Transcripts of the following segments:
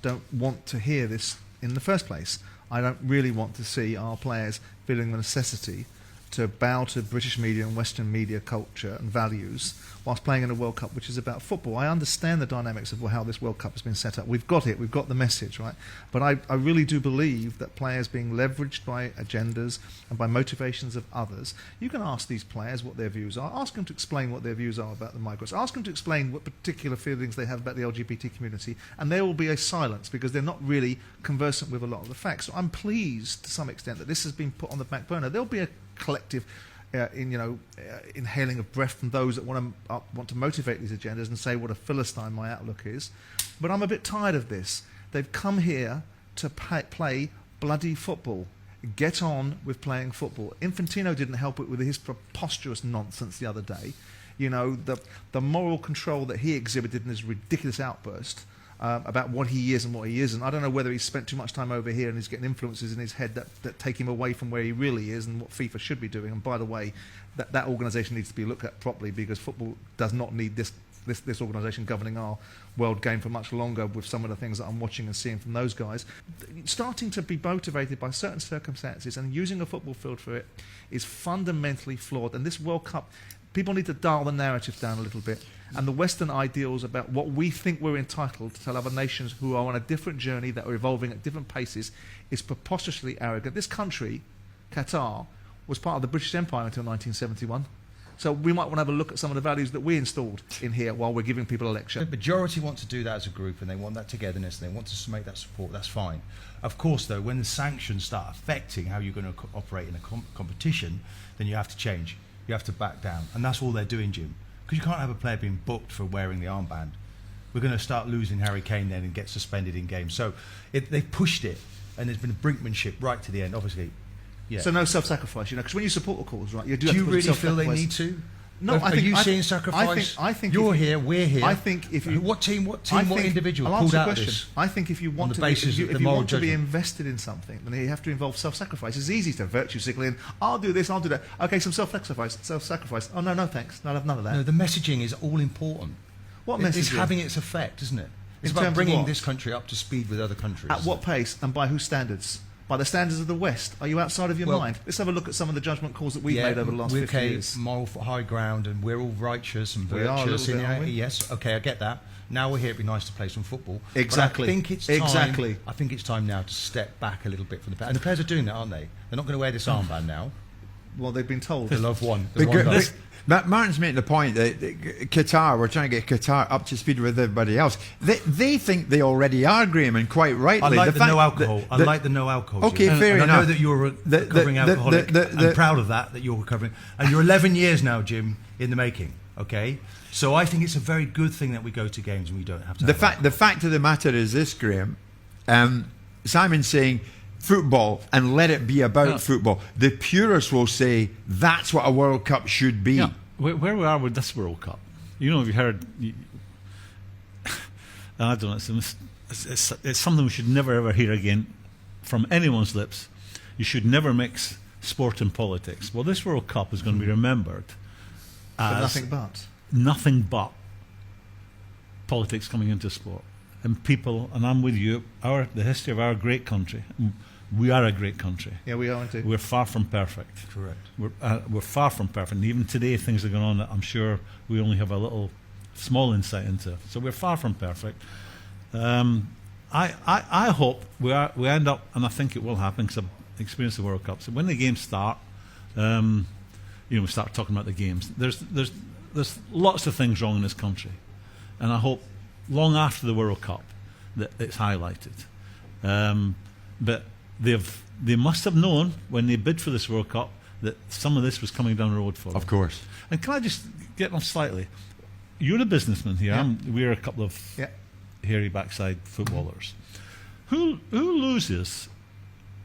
don't want to hear this in the first place. I don't really want to see our players feeling the necessity to bow to British media and Western media culture and values whilst playing in a World Cup which is about football. I understand the dynamics of how this World Cup has been set up. We've got it, we've got the message, right? But I really do believe that players being leveraged by agendas and by motivations of others, you can ask these players what their views are, ask them to explain what their views are about the migrants, ask them to explain what particular feelings they have about the LGBT community, and there will be a silence because they're not really conversant with a lot of the facts. So I'm pleased to some extent that this has been put on the back burner. There'll be a collective inhaling of breath from those that want to motivate these agendas and say what a philistine my outlook is. But I'm a bit tired of this. They've come here to play bloody football. Get on with playing football. Infantino didn't help it with his preposterous nonsense the other day. You know, the moral control that he exhibited in his ridiculous outburst about what he is and what he isn't. I don't know whether he's spent too much time over here and he's getting influences in his head that take him away from where he really is and what FIFA should be doing. And by the way, that organisation needs to be looked at properly because football does not need this organisation governing our world game for much longer with some of the things that I'm watching and seeing from those guys. Starting to be motivated by certain circumstances and using a football field for it is fundamentally flawed. And this World Cup, people need to dial the narrative down a little bit. And the Western ideals about what we think we're entitled to tell other nations who are on a different journey, that are evolving at different paces, is preposterously arrogant. This country, Qatar, was part of the British Empire until 1971. So we might want to have a look at some of the values that we installed in here while we're giving people a lecture. The majority want to do that as a group and they want that togetherness and they want to make that support. That's fine. Of course, though, when the sanctions start affecting how you're going to operate in a competition, then you have to change. You have to back down. And that's all they're doing, Jim. Because you can't have a player being booked for wearing the armband. We're going to start losing Harry Kane then and get suspended in games. So they've pushed it, and there's been a brinkmanship right to the end, obviously. Yeah. So no self-sacrifice, because when you support the cause, right, you do you really feel they need to? No, are you seeing sacrifice? I think you're here, we're here. I think if you, what individual I'll pulled answer out the of question. this? I think if you want to, be invested in something, then you have to involve self-sacrifice. It's easy to virtue signal in. I'll do this, I'll do that. Okay, some self-sacrifice. Oh no, thanks. None of that. No, the messaging is all important. What messaging? It's having its effect, isn't it? It's about bringing this country up to speed with other countries. At what pace and by whose standards? By the standards of the West? Are you outside of your mind? Let's have a look at some of the judgment calls that we've made over the last 50 years. Moral high ground, and we're all righteous and virtuous. We are a little bit, aren't we? Yes, okay, I get that. Now we're here, it'd be nice to play some football. Exactly. But I think it's time. I think it's time now to step back a little bit from the players. And the players are doing that, aren't they? They're not going to wear this armband now. Well, they've been told. They love one. Martin's making the point that Qatar, we're trying to get Qatar up to speed with everybody else. They think they already are, Graeme, and quite rightly. I like the no alcohol. I like the no alcohol. Okay, fair enough. I know that you're a recovering alcoholic. I'm proud of that you're recovering. And you're 11 years now, Jim, in the making, okay? So I think it's a very good thing that we go to games and we don't have to The fact of the matter is this, Graeme. Simon's saying football and let it be about football. The purists will say that's what a World Cup should be. Yeah. Where we are with this World Cup, you know, have you heard? I don't know. It's something we should never ever hear again from anyone's lips. You should never mix sport and politics. Well, this World Cup is going to be remembered as nothing but politics coming into sport. And people, and I'm with you, the history of our great country. We are a great country. Yeah, we are indeed. We're far from perfect. Correct. We're far from perfect. And even today, things are going on that I'm sure we only have a little small insight into. So we're far from perfect. I hope we end up, and I think it will happen because I've experienced the World Cup. So when the games start, we start talking about the games. There's lots of things wrong in this country, and I hope long after the World Cup that it's highlighted. But they must have known when they bid for this World Cup that some of this was coming down the road for them. Of course. And can I just get off slightly? You're a businessman here. Yeah. We're a couple of hairy backside footballers. Who loses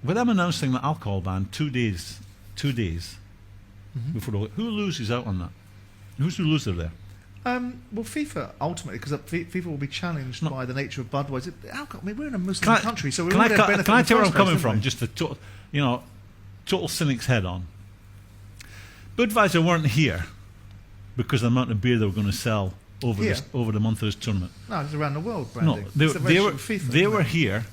with them announcing the alcohol ban 2 days before who loses out on that? Who's the loser there? Well, FIFA ultimately, because FIFA will be challenged by the nature of Budweiser. Alcohol, I mean, we're in a Muslim country, so we're all there benefiting. Can I tell where I'm coming from? Just the total cynic's head on. Budweiser weren't here because of the amount of beer they were going to sell over Here? over the month of this tournament. No, it's around the world No, branding. they, It's a they version were of FIFA, they isn't were it? here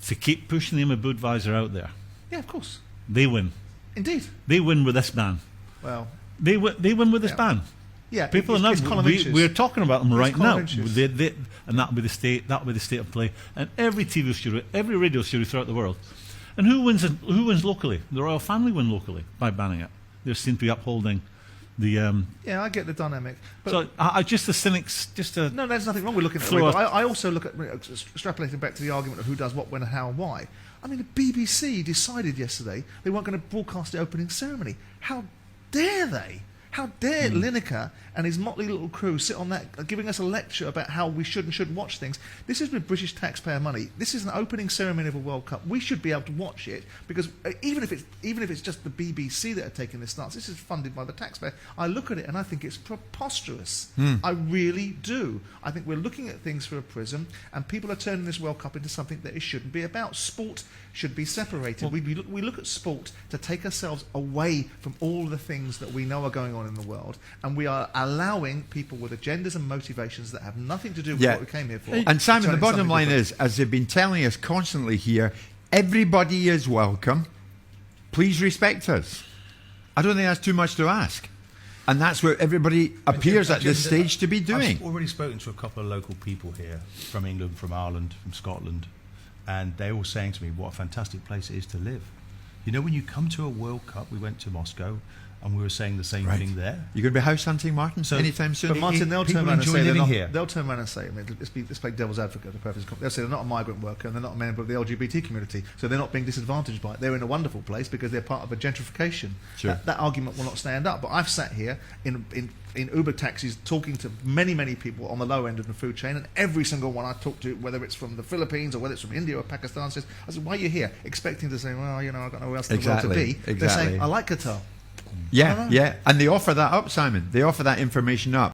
to keep pushing the Image Budweiser out there. Yeah, of course. They win. Indeed. They win with this ban. Well, They win with this Yeah. ban. yeah. People it's are now. column inches. We're talking about them It's right column now. inches. And that'll be the state. That'll be the state of play. And every TV studio, every radio studio throughout the world. And who wins? Who wins locally? The royal family win locally by banning it. They seem to be upholding the. Yeah, I get the dynamic. But So I just the cynics. Just a no, there's nothing wrong with looking at it. Throw But a- I also look at extrapolating back to the argument of who does what, when, how, why. I mean, the BBC decided yesterday they weren't going to broadcast the opening ceremony. How dare they? How dare Lineker and his motley little crew sit on that, giving us a lecture about how we should and shouldn't watch things? This is with British taxpayer money. This is an opening ceremony of a World Cup. We should be able to watch it because even if it's just the BBC that are taking this stance, this is funded by the taxpayer. I look at it and I think it's preposterous. I really do. I think we're looking at things through a prism, and people are turning this World Cup into something that it shouldn't be about. Sport should be separated. We look at sport to take ourselves away from all the things that we know are going on in the world, and we are allowing people with agendas and motivations that have nothing to do with what we came here for. And Simon, to the turn it bottom something line different. is, as they've been telling us constantly here, everybody is welcome. Please respect us. I don't think that's too much to ask. And that's what everybody appears at this stage to be doing. I've already spoken to a couple of local people here from England, from Ireland, from Scotland, and they're all saying to me what a fantastic place it is to live. You know, when you come to a World Cup, we went to Moscow, and we were saying the same thing there. You're going to be house hunting, Martin, So- anytime soon? But Martin, they'll people turn around and enjoy say they're living not. here. They'll turn around and say, I mean, let's play devil's advocate. For the purpose of, they'll say they're not a migrant worker and they're not a member of the LGBT community, so they're not being disadvantaged by it. They're in a wonderful place because they're part of a gentrification. Sure. That argument will not stand up. But I've sat here in Uber taxis talking to many people on the low end of the food chain, and every single one I talk to, whether it's from the Philippines or whether it's from India or Pakistan, says, I said, why are you here? Expecting to say, well, you know, I've got nowhere else in the world to be. They're Exactly. saying, I like Qatar. Yeah, yeah. And they offer that up, Simon. They offer that information up.